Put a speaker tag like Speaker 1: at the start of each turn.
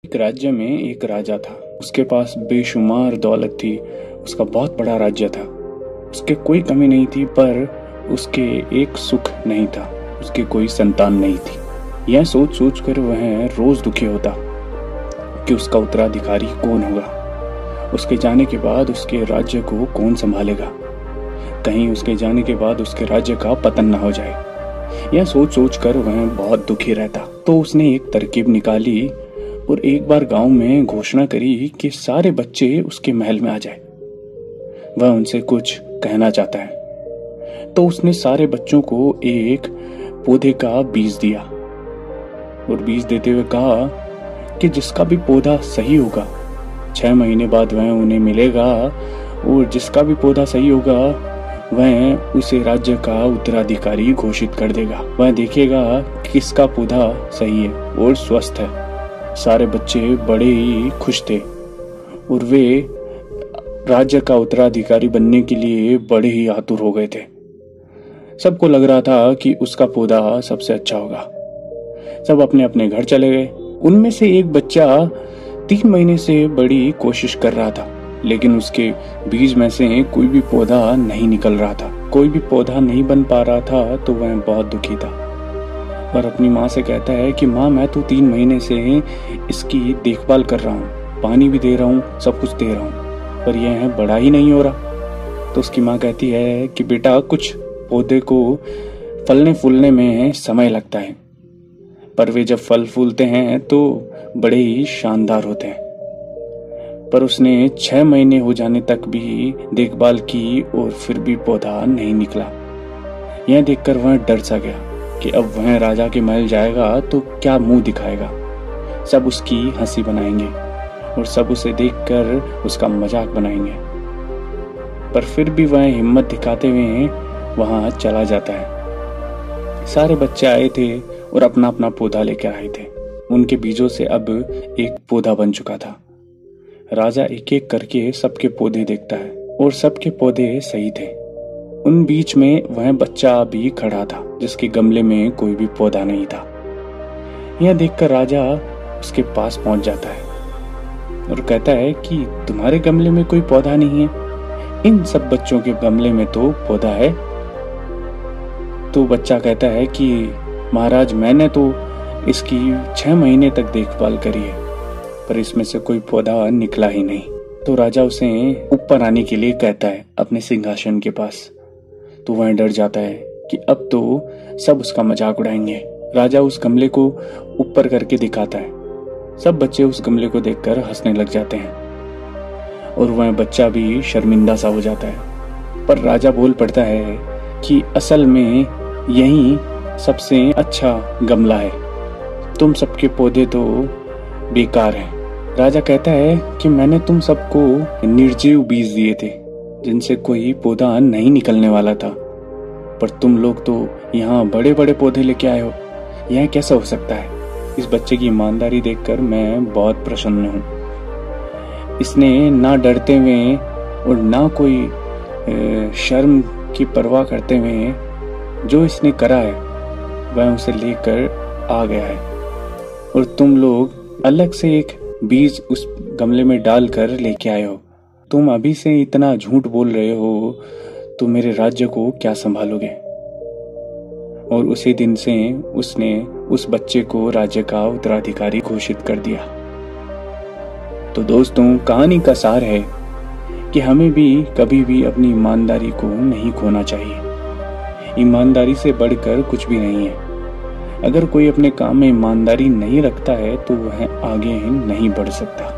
Speaker 1: एक राज्य में एक राजा था। उसके पास बेशुमार दौलत थी। उसका बहुत बड़ा राज्य था। उसके कोई कमी नहीं थी, पर उसके एक सुख नहीं था, उसके कोई संतान नहीं थी। यह सोच सोच कर वह रोज दुखी होता कि उसका उत्तराधिकारी कौन होगा। उसके जाने के बाद उसके राज्य को कौन संभालेगा। कहीं उसके जाने के बाद उसके राज्य का पतन न हो जाए। यह सोच सोच कर वह बहुत दुखी रहता। तो उसने एक तरकीब निकाली और एक बार गांव में घोषणा करी कि सारे बच्चे उसके महल में आ जाए। वह उनसे कुछ कहना चाहता है। तो उसने सारे बच्चों को एक पौधे का बीज दिया और बीज देते हुए कहा कि जिसका भी पौधा सही होगा 6 महीने बाद वह उन्हें मिलेगा, और जिसका भी पौधा सही होगा वह उसे राज्य का उत्तराधिकारी घोषित कर देगा। वह देखेगा किसका पौधा सही है और स्वस्थ है। सारे बच्चे बड़े ही खुश थे और वे राज्य का उत्तराधिकारी बनने के लिए बड़े ही आतुर हो गए थे। सबको लग रहा था कि उसका पौधा सबसे अच्छा होगा। सब अपने अपने घर चले गए। उनमें से एक बच्चा 3 महीने से बड़ी कोशिश कर रहा था, लेकिन उसके बीज में से कोई भी पौधा नहीं निकल रहा था। कोई भी पौधा नहीं बन पा रहा था। तो वह बहुत दुखी था और अपनी माँ से कहता है कि माँ, मैं तो 3 महीने से इसकी देखभाल कर रहा हूँ, पानी भी दे रहा हूँ, सब कुछ दे रहा हूँ, पर यह बड़ा ही नहीं हो रहा। तो उसकी माँ कहती है कि बेटा, कुछ पौधे को फलने फूलने में समय लगता है, पर वे जब फल फूलते हैं तो बड़े ही शानदार होते हैं। पर उसने 6 महीने हो जाने तक भी देखभाल की और फिर भी पौधा नहीं निकला। यह देखकर वह डर सा गया कि अब वह राजा के महल जाएगा तो क्या मुंह दिखाएगा। सब उसकी हंसी बनाएंगे और सब उसे देखकर उसका मजाक बनाएंगे। पर फिर भी वह हिम्मत दिखाते हुए वहां चला जाता है। सारे बच्चे आए थे और अपना अपना पौधा लेकर आए थे। उनके बीजों से अब एक पौधा बन चुका था। राजा एक एक करके सबके पौधे देखता है और सबके पौधे सही थे। उन बीच में वह बच्चा भी खड़ा था जिसके गमले में कोई भी पौधा नहीं था। यह देखकर राजा उसके पास पहुंच जाता है और कहता है कि तुम्हारे गमले में कोई पौधा नहीं है, इन सब बच्चों के गमले में तो पौधा है। तो बच्चा कहता है कि महाराज, मैंने तो इसकी 6 महीने तक देखभाल करी है, पर इसमें से कोई पौधा निकला ही नहीं। तो राजा उसे ऊपर आने के लिए कहता है अपने सिंहासन के पास। तो वह डर जाता है कि अब तो सब उसका मजाक उड़ाएंगे। राजा उस गमले को ऊपर करके दिखाता है। सब बच्चे उस गमले को देखकर हंसने लग जाते हैं और वह बच्चा भी शर्मिंदा सा हो जाता है। पर राजा बोल पड़ता है कि असल में यही सबसे अच्छा गमला है, तुम सबके पौधे तो बेकार हैं। राजा कहता है कि मैंने तुम सबको निर्जीव बीज दिए थे जिनसे कोई पौधा नहीं निकलने वाला था, पर तुम लोग तो यहाँ बड़े बड़े पौधे लेके आए हो। यह कैसा हो सकता है। इस बच्चे की ईमानदारी देखकर मैं बहुत प्रसन्न हूँ। इसने ना डरते हुए और ना कोई शर्म की परवाह करते हुए जो इसने करा है वह उसे लेकर आ गया है, और तुम लोग अलग से एक बीज उस गमले में डालकर लेके आए हो। तुम अभी से इतना झूठ बोल रहे हो तो मेरे राज्य को क्या संभालोगे। और उसी दिन से उसने उस बच्चे को राज्य का उत्तराधिकारी घोषित कर दिया। तो दोस्तों, कहानी का सार है कि हमें भी कभी भी अपनी ईमानदारी को नहीं खोना चाहिए। ईमानदारी से बढ़कर कुछ भी नहीं है। अगर कोई अपने काम में ईमानदारी नहीं रखता है तो वह आगे नहीं बढ़ सकता।